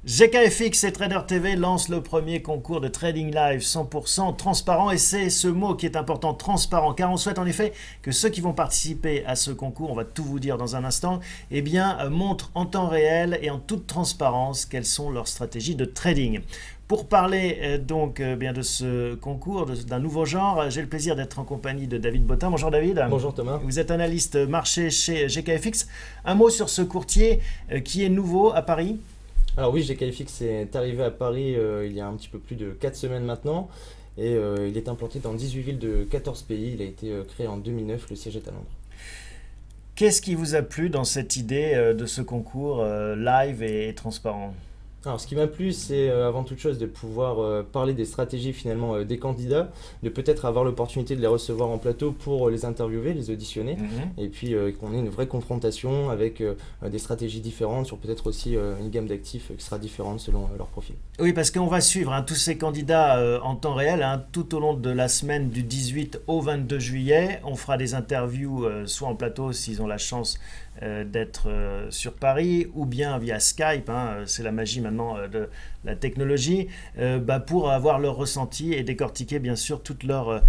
GKFX et Trader TV lancent le premier concours de trading live 100% transparent et c'est ce mot qui est important, transparent, car on souhaite en effet que ceux qui vont participer à ce concours, on va tout vous dire dans un instant, montrent en temps réel et en toute transparence quelles sont leurs stratégies de trading. Pour parler de ce concours, d'un nouveau genre, j'ai le plaisir d'être en compagnie de David Bottin. Bonjour David. Bonjour Thomas. Vous êtes analyste marché chez GKFX. Un mot sur ce courtier qui est nouveau à Paris. Alors oui, GKFX est arrivé à Paris il y a un petit peu plus de 4 semaines maintenant et il est implanté dans 18 villes de 14 pays. Il a été créé en 2009, le siège est à Londres. Qu'est-ce qui vous a plu dans cette idée de ce concours live et transparent ? Alors ce qui m'a plu, c'est avant toute chose de pouvoir parler des stratégies finalement des candidats, de peut-être avoir l'opportunité de les recevoir en plateau pour les interviewer, les auditionner, et puis qu'on ait une vraie confrontation avec des stratégies différentes sur peut-être aussi une gamme d'actifs qui sera différente selon leur profil. Oui, parce qu'on va suivre tous ces candidats en temps réel tout au long de la semaine du 18 au 22 juillet. On fera des interviews soit en plateau s'ils ont la chance d'être sur Paris ou bien via Skype, c'est la magie maintenant de la technologie, pour avoir leur ressenti et décortiquer bien sûr toute leur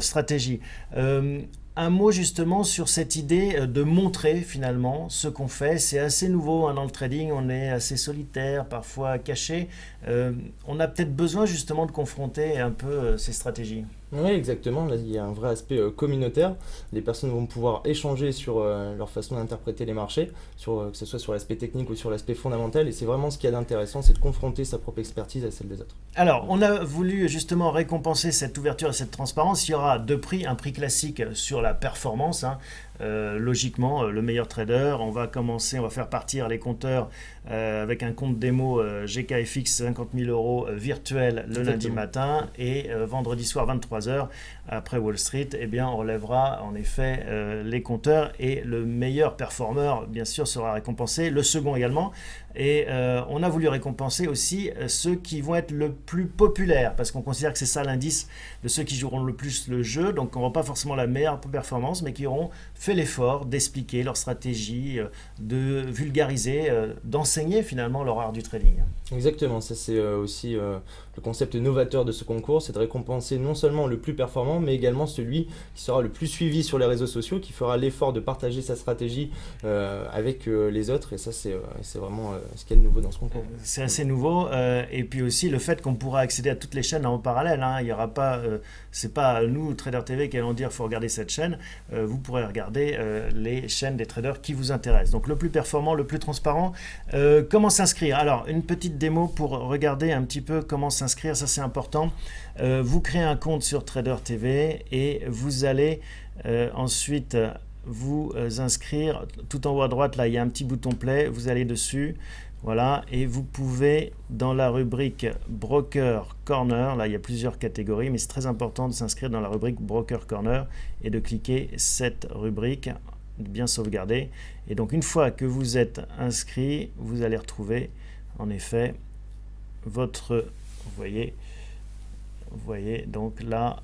stratégie. Un mot justement sur cette idée de montrer finalement ce qu'on fait. C'est assez nouveau dans le trading, on est assez solitaire, parfois caché. On a peut-être besoin justement de confronter un peu ces stratégies. Oui, exactement. Là, il y a un vrai aspect communautaire. Les personnes vont pouvoir échanger sur leur façon d'interpréter les marchés, que ce soit sur l'aspect technique ou sur l'aspect fondamental. Et c'est vraiment ce qu'il y a d'intéressant, c'est de confronter sa propre expertise à celle des autres. Alors, on a voulu justement récompenser cette ouverture et cette transparence. Il y aura deux prix, un prix classique sur la performance. Logiquement, le meilleur trader. On va faire partir les compteurs avec un compte démo GKFX 50 000 euros virtuel le lundi matin et vendredi soir 23h après Wall Street, on relèvera en effet les compteurs et le meilleur performeur bien sûr sera récompensé, le second également. Et on a voulu récompenser aussi ceux qui vont être le plus populaires parce qu'on considère que c'est ça l'indice de ceux qui joueront le plus le jeu. Donc on n'aura pas forcément la meilleure performance mais qui auront fait l'effort d'expliquer leur stratégie, de vulgariser, d'enseigner finalement leur art du trading. Exactement, ça c'est aussi le concept novateur de ce concours, c'est de récompenser non seulement le plus performant, mais également celui qui sera le plus suivi sur les réseaux sociaux, qui fera l'effort de partager sa stratégie avec les autres, et ça c'est vraiment ce qu'il y a de nouveau dans ce concours. C'est assez nouveau, et puis aussi le fait qu'on pourra accéder à toutes les chaînes en parallèle. Il y aura pas, c'est pas nous Trader TV qui allons dire faut regarder cette chaîne. Vous pourrez regarder les chaînes des traders qui vous intéressent. Donc le plus performant, le plus transparent. Comment s'inscrire ? Alors une petite démo pour regarder un petit peu comment s'inscrire, ça c'est important. Vous créez un compte sur Trader TV et vous allez ensuite vous inscrire. Tout en haut à droite, là, il y a un petit bouton play, vous allez dessus. Voilà, et vous pouvez, dans la rubrique Broker Corner, là il y a plusieurs catégories, mais c'est très important de s'inscrire dans la rubrique Broker Corner et de cliquer cette rubrique, bien sauvegardée. Et donc une fois que vous êtes inscrit, vous allez retrouver en effet votre, vous voyez, donc là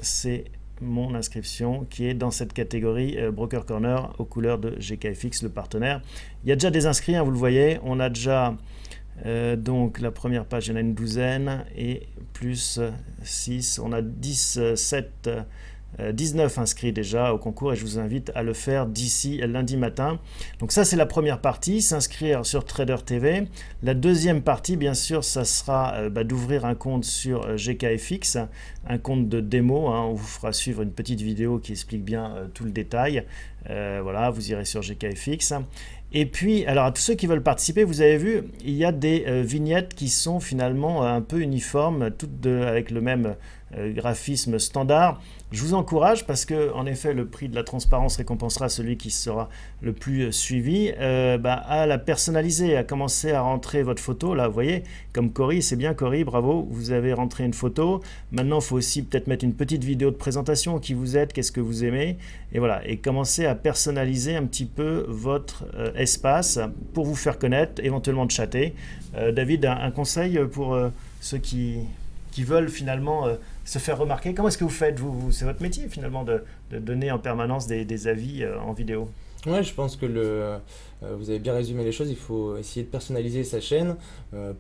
c'est mon inscription qui est dans cette catégorie Broker Corner aux couleurs de GKFX, le partenaire. Il y a déjà des inscrits, vous le voyez, on a déjà donc la première page, il y en a une douzaine et plus 6, on a 19 inscrits déjà au concours et je vous invite à le faire d'ici lundi matin. Donc ça c'est la première partie, s'inscrire sur Trader TV. La deuxième partie bien sûr ça sera d'ouvrir un compte sur GKFX, un compte de démo, on vous fera suivre une petite vidéo qui explique bien tout le détail. Voilà, vous irez sur GKFX. Et puis, alors à tous ceux qui veulent participer, vous avez vu, il y a des vignettes qui sont finalement un peu uniformes, toutes avec le même graphisme standard. Je vous encourage parce que, en effet, le prix de la transparence récompensera celui qui sera le plus suivi, à la personnaliser, à commencer à rentrer votre photo. Là, vous voyez, comme Cory, c'est bien Cory, bravo, vous avez rentré une photo. Maintenant, il faut aussi peut-être mettre une petite vidéo de présentation, qui vous êtes, qu'est-ce que vous aimez, et voilà, et commencer à personnaliser un petit peu votre espace pour vous faire connaître, éventuellement de chatter. David, un conseil pour ceux qui veulent finalement se faire remarquer. Comment est-ce que vous faites c'est votre métier finalement de donner en permanence des avis en vidéo. Ouais, je pense que Vous avez bien résumé les choses, il faut essayer de personnaliser sa chaîne,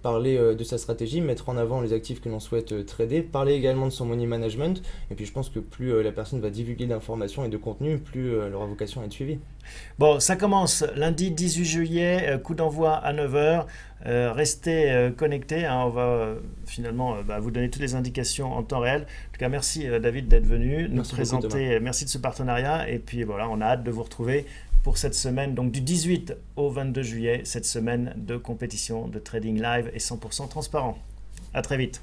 parler de sa stratégie, mettre en avant les actifs que l'on souhaite trader, parler également de son money management, et puis je pense que plus la personne va divulguer d'informations et de contenu, plus elle aura vocation à être suivie. Bon, ça commence lundi 18 juillet, coup d'envoi à 9 heures. Restez connectés, hein, on va finalement vous donner toutes les indications en temps réel. En tout cas, merci David d'être venu nous présenter. Merci de ce partenariat. Et puis voilà, on a hâte de vous retrouver pour cette semaine, donc du 18 au 22 juillet, cette semaine de compétition de trading live et 100% transparent. À très vite.